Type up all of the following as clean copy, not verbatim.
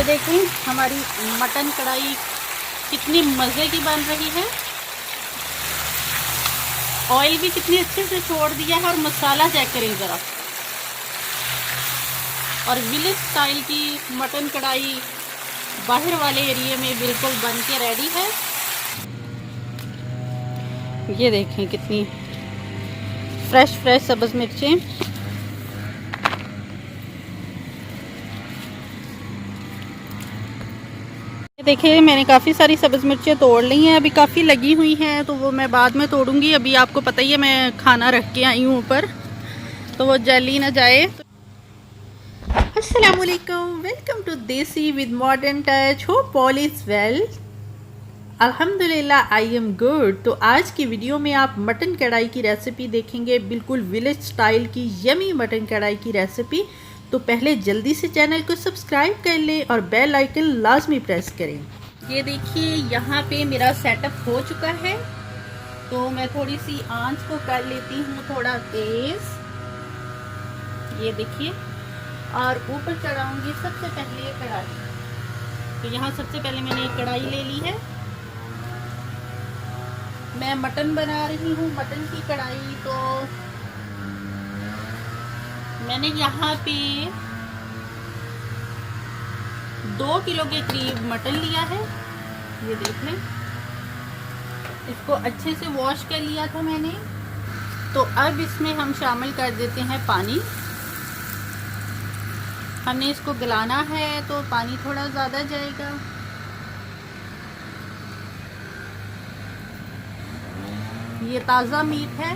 देखें हमारी मटन कढ़ाई कितनी मज़े की बन रही है। ऑयल भी कितनी अच्छे से छोड़ दिया है और मसाला चेक करें ज़रा। और विलेज स्टाइल की मटन कढ़ाई बाहर वाले एरिया में बिल्कुल बन के रेडी है। ये देखें कितनी फ्रेश सब्ज़ मिर्चें। देखिए मैंने काफ़ी सारी सब्ज़ मिर्चें तोड़ ली हैं, अभी काफ़ी लगी हुई हैं तो वो मैं बाद में तोड़ूंगी। अभी आपको पता ही है मैं खाना रख के आई हूँ ऊपर, तो वो जली ना जाए। अस्सलाम वालेकुम, वेलकम टू देसी with modern touch. Hope all is well. अल्हम्दुलिल्लाह आई एम गुड। तो आज की वीडियो में आप मटन कढ़ाई की रेसिपी देखेंगे, बिल्कुल विलेज स्टाइल की यमी मटन कढ़ाई की रेसिपी। तो पहले जल्दी से चैनल को सब्सक्राइब कर लें और बेल आइकन लाजमी प्रेस करें। ये देखिए यहाँ पे मेरा सेटअप हो चुका है, तो मैं थोड़ी सी आंच को कर लेती हूँ थोड़ा तेज। ये देखिए, और ऊपर चढ़ाऊंगी सबसे पहले कढ़ाई। तो यहाँ सबसे पहले मैंने एक कढ़ाई ले ली है। मैं मटन बना रही हूँ, मटन की कढ़ाई। तो मैंने यहाँ पे 2 किलो के करीब मटन लिया है। ये देख लें, इसको अच्छे से वॉश कर लिया था मैंने। तो अब इसमें हम शामिल कर देते हैं पानी। हमने इसको गलाना है तो पानी थोड़ा ज़्यादा जाएगा। ये ताज़ा मीट है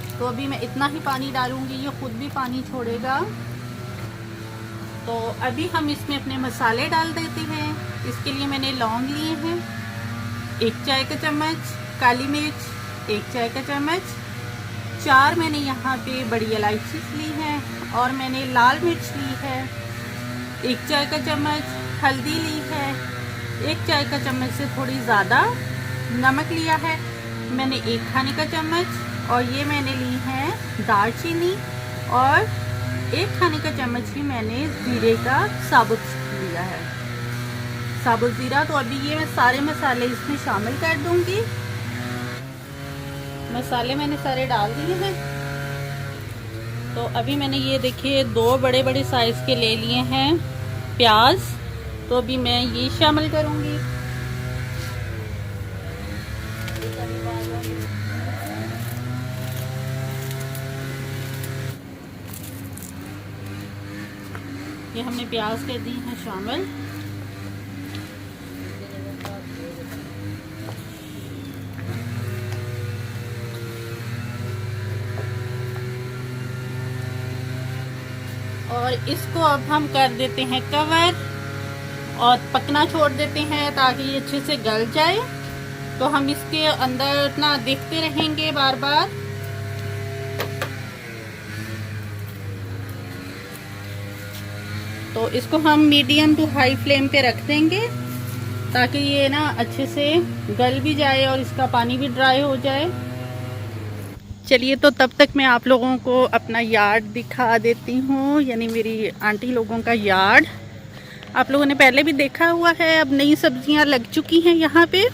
तो अभी मैं इतना ही पानी डालूंगी, ये खुद भी पानी छोड़ेगा। तो अभी हम इसमें अपने मसाले डाल देते हैं। इसके लिए मैंने लौंग लिए हैं 1 चाय का चम्मच, काली मिर्च 1 चाय का चम्मच, 4 मैंने यहाँ पे बड़ी इलायची ली है, और मैंने लाल मिर्च ली है 1 चाय का चम्मच, हल्दी ली है 1 चाय का चम्मच से थोड़ी ज़्यादा, नमक लिया है मैंने 1 खाने का चम्मच, और ये मैंने ली है दालचीनी, और 1 खाने का चम्मच ही मैंने जीरे का साबुत लिया है, साबुत ज़ीरा। तो अभी ये मैं सारे मसाले इसमें शामिल कर दूंगी। मसाले मैंने सारे डाल दिए हैं। तो अभी मैंने ये देखिए 2 बड़े साइज़ के ले लिए हैं प्याज, तो अभी मैं ये शामिल करूंगी। ये हमने प्याज कर दी हैं शामिल। और इसको अब हम कर देते हैं कवर और पकना छोड़ देते हैं ताकि ये अच्छे से गल जाए। तो हम इसके अंदर ना देखते रहेंगे बार बार। तो इसको हम मीडियम टू हाई फ्लेम पे रख देंगे ताकि ये ना अच्छे से गल भी जाए और इसका पानी भी ड्राई हो जाए। चलिए, तो तब तक मैं आप लोगों को अपना यार्ड दिखा देती हूँ, यानी मेरी आंटी लोगों का यार्ड। आप लोगों ने पहले भी देखा हुआ है। अब नई सब्जियाँ लग चुकी हैं यहाँ पे।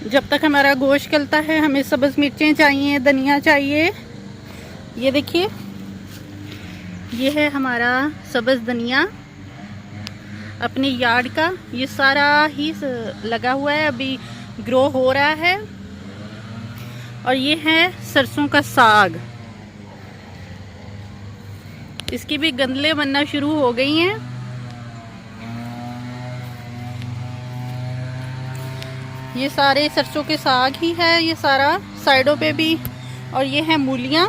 जब तक हमारा गोश्त गलता है हमें सब्ज़ मिर्चें चाहिए, धनिया चाहिए। ये देखिए, ये है हमारा सब्ज़ धनिया अपने यार्ड का। ये सारा ही लगा हुआ है, अभी ग्रो हो रहा है। और ये है सरसों का साग, इसकी भी गंदलें बनना शुरू हो गई हैं। ये सारे सरसों के साग ही है, ये सारा साइडों पे भी। और ये है मूलियाँ,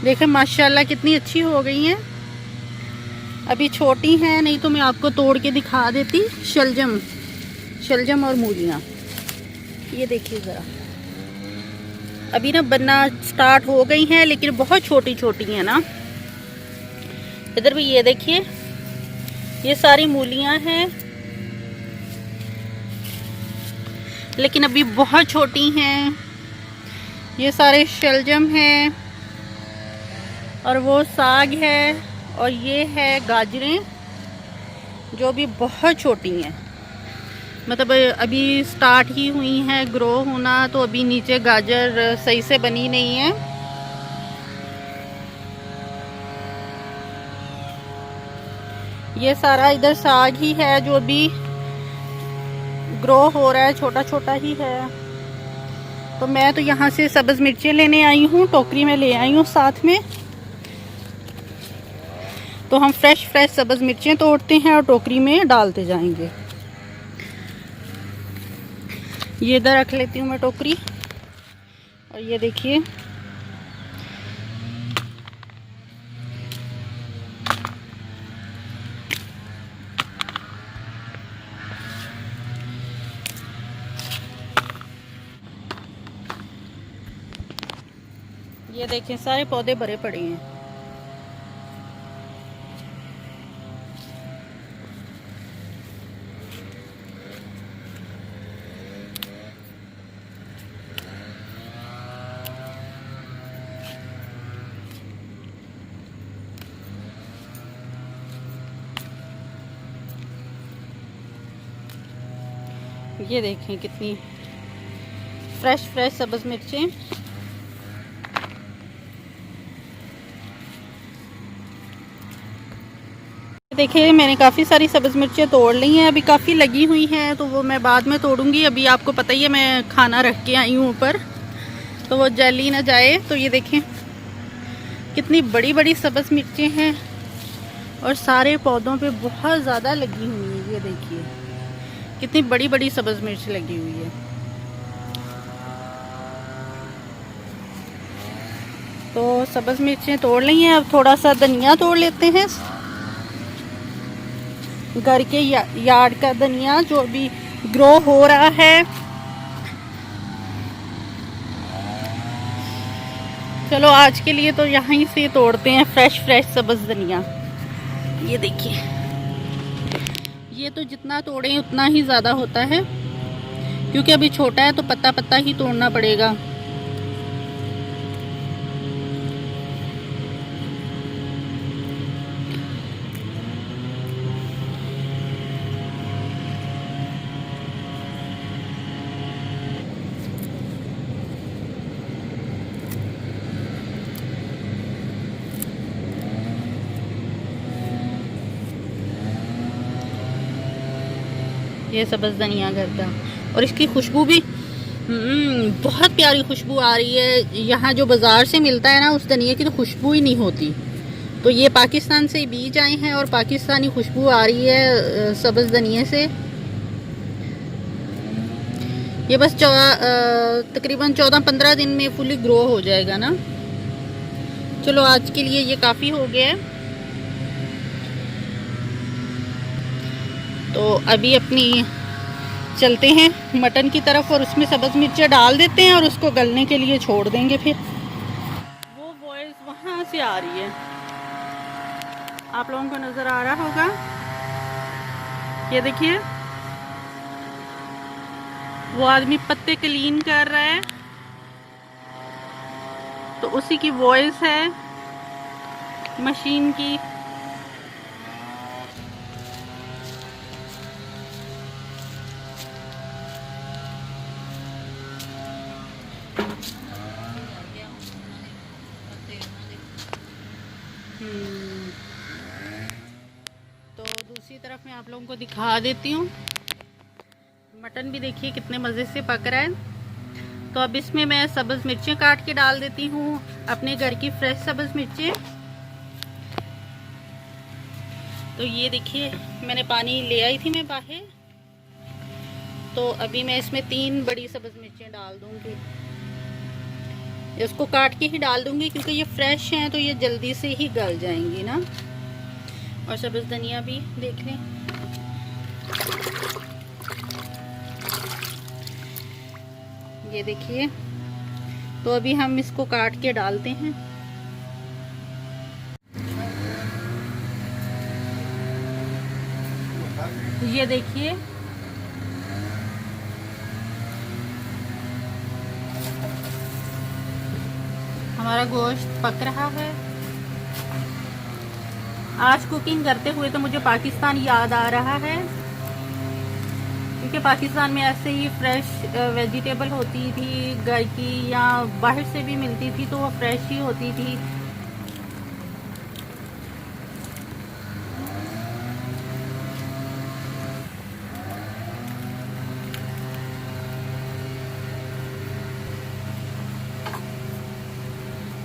देखें माशाल्लाह कितनी अच्छी हो गई हैं। अभी छोटी हैं, नहीं तो मैं आपको तोड़ के दिखा देती। शलजम और मूलियाँ ये देखिए ज़रा, अभी ना बनना स्टार्ट हो गई हैं, लेकिन बहुत छोटी छोटी हैं ना। इधर भी ये देखिए, ये सारी मूलियाँ हैं, लेकिन अभी बहुत छोटी हैं। ये सारे शलजम हैं और वो साग है और ये है गाजरें जो भी बहुत छोटी हैं, मतलब अभी स्टार्ट ही हुई हैं ग्रो होना, तो अभी नीचे गाजर सही से बनी नहीं है। ये सारा इधर साग ही है जो अभी ग्रो हो रहा है, छोटा छोटा ही है। तो मैं तो यहाँ से सब्ज़ मिर्चें लेने आई हूँ, टोकरी में ले आई हूँ साथ में। तो हम फ्रेश सब्ज़ मिर्चें तोड़ते हैं और टोकरी में डालते जाएंगे। ये इधर रख लेती हूँ मैं टोकरी। और ये देखिए ये देखें सारे पौधे भरे पड़े हैं। ये देखें कितनी फ्रेश सब्ज़ मिर्चें। देखिए मैंने काफ़ी सारी सब्ज़ मिर्चें तोड़ ली हैं, अभी काफ़ी लगी हुई हैं तो वो मैं बाद में तोड़ूंगी। अभी आपको पता ही है मैं खाना रख के आई हूँ ऊपर, तो वो जल ही ना जाए। तो ये देखें कितनी बड़ी बड़ी सब्ज़ मिर्चें हैं और सारे पौधों पे बहुत ज़्यादा लगी हुई है। ये देखिए कितनी बड़ी बड़ी सब्ज़ मिर्च लगी हुई है। तो सब्ज़ मिर्चें तोड़ ली हैं, अब थोड़ा सा धनिया तोड़ लेते हैं। घर के यार्ड का धनिया जो अभी ग्रो हो रहा है। चलो आज के लिए तो यहीं से तोड़ते हैं फ्रेश सब्ज़ धनिया। ये देखिए ये तो जितना तोड़ें उतना ही ज़्यादा होता है, क्योंकि अभी छोटा है तो पत्ता पत्ता ही तोड़ना पड़ेगा। ये सब्ज़ धनिया घर का, और इसकी खुशबू भी बहुत प्यारी खुशबू आ रही है। यहाँ जो बाज़ार से मिलता है ना उस धनिया की तो खुशबू ही नहीं होती। तो ये पाकिस्तान से बीज आए हैं और पाकिस्तानी खुशबू आ रही है सब्ज़ धनिया से। ये बस तकरीबन 14-15 दिन में फुली ग्रो हो जाएगा ना। चलो आज के लिए ये काफ़ी हो गया है। तो अभी अपनी चलते हैं मटन की तरफ और उसमें सब्ज़ मिर्चें डाल देते हैं और उसको गलने के लिए छोड़ देंगे। फिर वो वॉइस वहाँ से आ रही है, आप लोगों को नज़र आ रहा होगा। ये देखिए वो आदमी पत्ते क्लीन कर रहा है, तो उसी की वॉइस है मशीन की। तो दूसरी तरफ मैं आप लोगों को दिखा देती हूँ। मटन भी देखिए कितने मज़े से पक रहा है। तो अब इसमें मैं सब्ज़ मिर्चें काट के डाल देती हूँ, अपने घर की फ्रेश सब्ज़ मिर्चें। तो ये देखिए मैंने पानी ले आई थी मैं बाहर, तो अभी मैं इसमें 3 बड़ी सब्ज़ मिर्चें डाल दूँगी। इसको काट के ही डाल दूँगी क्योंकि ये फ्रेश हैं तो ये जल्दी से ही गल जाएंगी ना। और सब्ज़ धनिया भी देख लें। ये देखिए तो अभी हम इसको काट के डालते हैं। ये देखिए हमारा गोश्त पक रहा है। आज कुकिंग करते हुए तो मुझे पाकिस्तान याद आ रहा है, क्योंकि पाकिस्तान में ऐसे ही फ्रेश वेजिटेबल होती थी घर की, या बाहर से भी मिलती थी तो वो फ्रेश ही होती थी।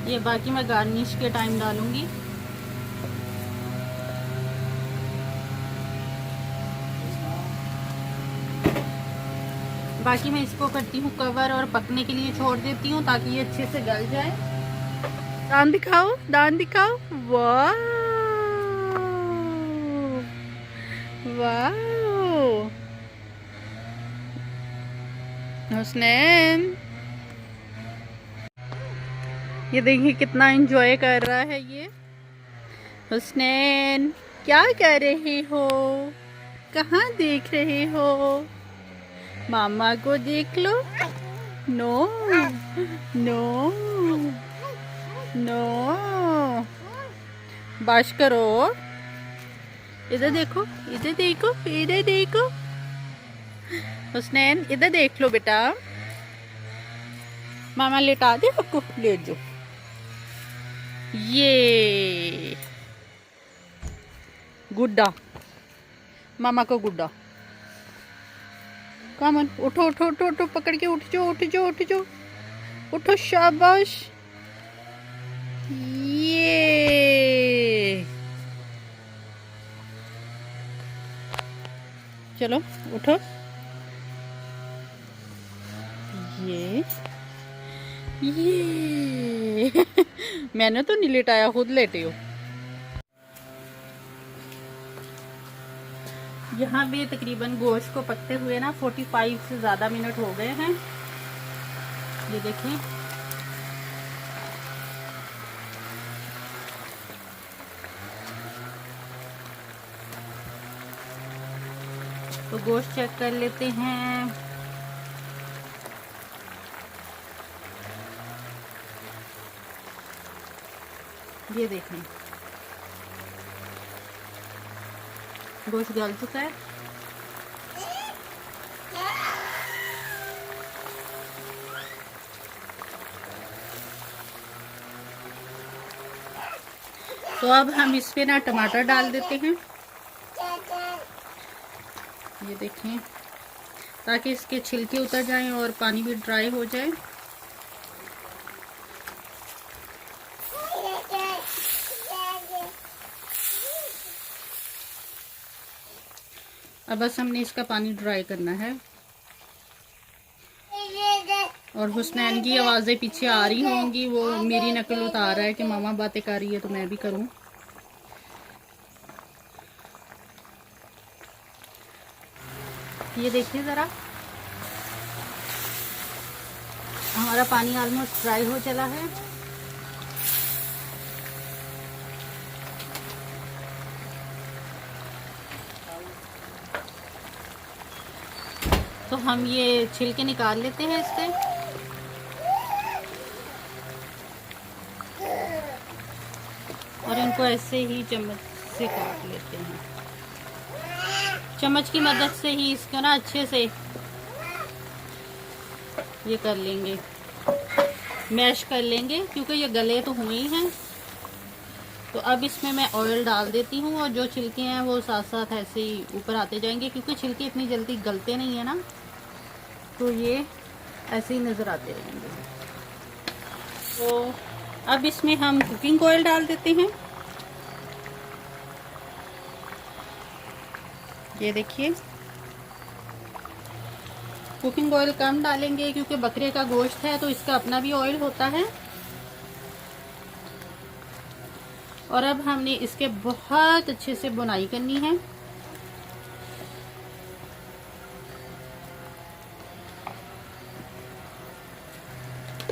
ये बाकी मैं गार्निश के टाइम डालूंगी। बाकी मैं इसको करती हूँ कवर और पकने के लिए छोड़ देती हूँ ताकि ये अच्छे से गल जाए। दान दिखाओ, दान दिखाओ। वाह वाह, हुस्नैन ये देखिए कितना एंजॉय कर रहा है ये। हुस्नैन क्या कर रहे हो, कहाँ देख रहे हो? मामा को देख लो। नो नो नो, बाश करो। इधर देखो, इधर देखो, इधर देखो। हुस्नैन इधर देख लो बेटा। मामा लेटा दे आपको, लेट जाओ। ये गुड्डा, मामा को गुड्डा। कमन, उठो उठो उठो उठो, पकड़ के उठ जाओ, उठ जाओ, उठ जाओ, उठो, शाबाश। ये चलो उठो। ये मैंने तो नहीं लेटाया, खुद लेटे हो। यहाँ भी तकरीबन गोश्त को पकते हुए ना 45 से ज़्यादा मिनट हो गए हैं। ये देखें, तो गोश्त चेक कर लेते हैं। ये देखें गोश्त गल चुका है। तो अब हम इस पे ना टमाटर डाल देते हैं। ये देखें, ताकि इसके छिलके उतर जाएं और पानी भी ड्राई हो जाए। अब बस हमने इसका पानी ड्राई करना है। और हुस्नैन की आवाज़ें पीछे आ रही होंगी, वो मेरी नकल उतार रहा है कि मामा बातें कर रही है तो मैं भी करूं। ये देखिए ज़रा, हमारा पानी ऑलमोस्ट ड्राई हो चला है। तो हम ये छिलके निकाल लेते हैं इससे। और इनको ऐसे ही चम्मच से काट लेते हैं। चम्मच की मदद से ही इसको ना अच्छे से ये कर लेंगे, मैश कर लेंगे, क्योंकि ये गले तो हुए ही हैं। तो अब इसमें मैं ऑयल डाल देती हूँ और जो छिलके हैं वो साथ साथ ऐसे ही ऊपर आते जाएंगे, क्योंकि छिलके इतनी जल्दी गलते नहीं है ना, तो ये ऐसे ही नज़र आते रहेंगे। तो अब इसमें हम कुकिंग ऑयल डाल देते हैं। ये देखिए, कुकिंग ऑयल कम डालेंगे क्योंकि बकरे का गोश्त है तो इसका अपना भी ऑयल होता है। और अब हमने इसके बहुत अच्छे से बुनाई करनी है।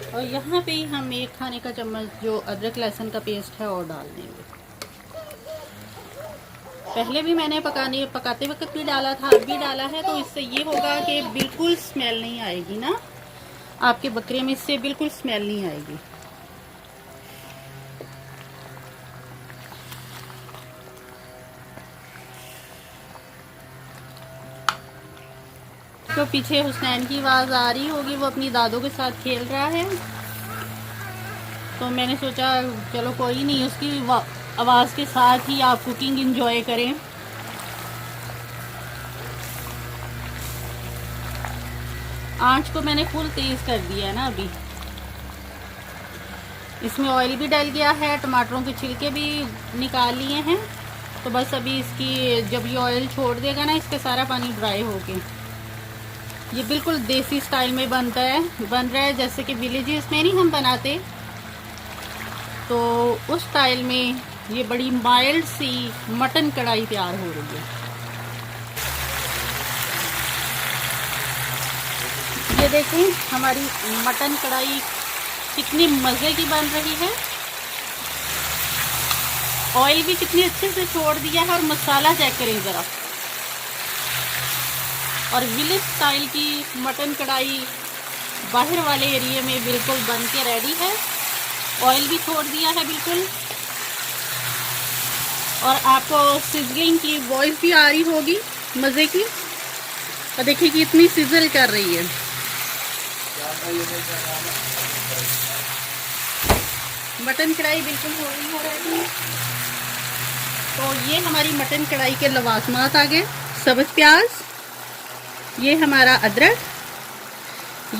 और यहाँ पे ही हम 1 खाने का चम्मच जो अदरक लहसुन का पेस्ट है और डाल देंगे। पहले भी मैंने पकाते वक्त भी डाला था, अब भी डाला है, तो इससे ये होगा कि बिल्कुल स्मेल नहीं आएगी ना, आपके बकरे में इससे बिल्कुल स्मेल नहीं आएगी। आपको पीछे हुसनैन की आवाज़ आ रही होगी, वो अपनी दादों के साथ खेल रहा है। तो मैंने सोचा चलो कोई नहीं, उसकी आवाज़ के साथ ही आप कुकिंग एंजॉय करें। आंच को मैंने फुल तेज़ कर दिया है ना अभी। इसमें ऑयल भी डल गया है, टमाटरों के छिलके भी निकाल लिए हैं। तो बस अभी इसकी जब ये ऑयल छोड़ देगा ना, इसका सारा पानी ड्राई होके ये बिल्कुल देसी स्टाइल में बन रहा है, जैसे कि विलेजेस में नहीं हम बनाते, तो उस स्टाइल में ये बड़ी माइल्ड सी मटन कढ़ाई तैयार हो रही है। ये देखें हमारी मटन कढ़ाई कितनी मज़े की बन रही है। ऑयल भी कितनी अच्छे से छोड़ दिया है, और मसाला चेक करें ज़रा। और विलेज स्टाइल की मटन कढ़ाई बाहर वाले एरिया में बिल्कुल बन के रेडी है। ऑयल भी छोड़ दिया है बिल्कुल, और आपको सिजलिंग की वॉइस भी आ रही होगी मज़े की। और देखिए कि इतनी सिजल कर रही है। मटन कढ़ाई बिल्कुल हो रही है रेडी। तो ये हमारी मटन कढ़ाई के लवाजमात आ गए। सब्ज़ प्याज, ये हमारा अदरक,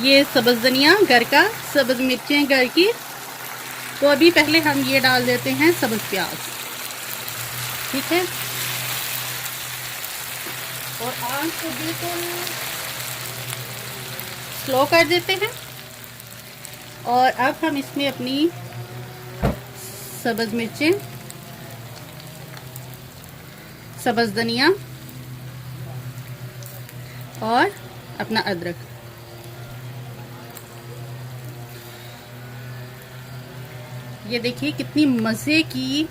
ये सब्ज़ धनिया घर का, सब्ज़ मिर्चें घर की। तो अभी पहले हम ये डाल देते हैं सब्ज़ प्याज, ठीक है। और आंच को बिल्कुल स्लो कर देते हैं। और अब हम इसमें अपनी सब्ज़ मिर्चें, सब्ज़ धनिया और अपना अदरक, ये देखिए कितनी मज़े की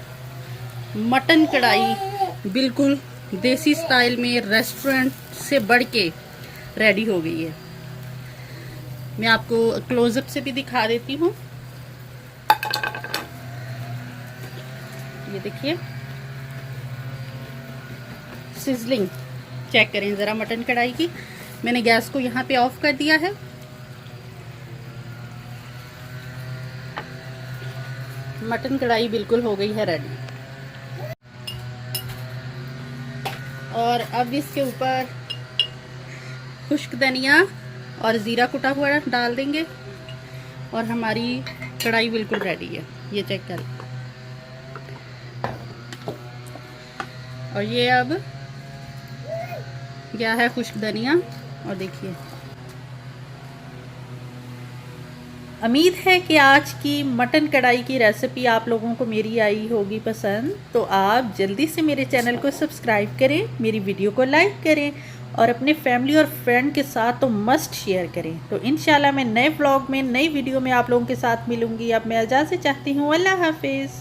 मटन कढ़ाई बिल्कुल देसी स्टाइल में रेस्टोरेंट से बढ़ के रेडी हो गई है। मैं आपको क्लोजअप से भी दिखा देती हूँ। ये देखिए सिजलिंग चेक करें ज़रा मटन कढ़ाई की। मैंने गैस को यहाँ पे ऑफ कर दिया है। मटन कढ़ाई बिल्कुल हो गई है रेडी। और अब इसके ऊपर खुश्क धनिया और ज़ीरा कुटा हुआ डाल देंगे, और हमारी कढ़ाई बिल्कुल रेडी है। ये चेक करें। और ये अब क्या है खुश्क धनिया, और देखिए। उम्मीद है कि आज की मटन कढ़ाई की रेसिपी आप लोगों को मेरी आई होगी पसंद। तो आप जल्दी से मेरे चैनल को सब्सक्राइब करें, मेरी वीडियो को लाइक करें, और अपने फैमिली और फ्रेंड के साथ तो मस्ट शेयर करें। तो इंशाल्लाह मैं नए व्लॉग में, नई वीडियो में आप लोगों के साथ मिलूँगी। अब मैं इजाज़त चाहती हूँ। अल्लाह हाफिज़।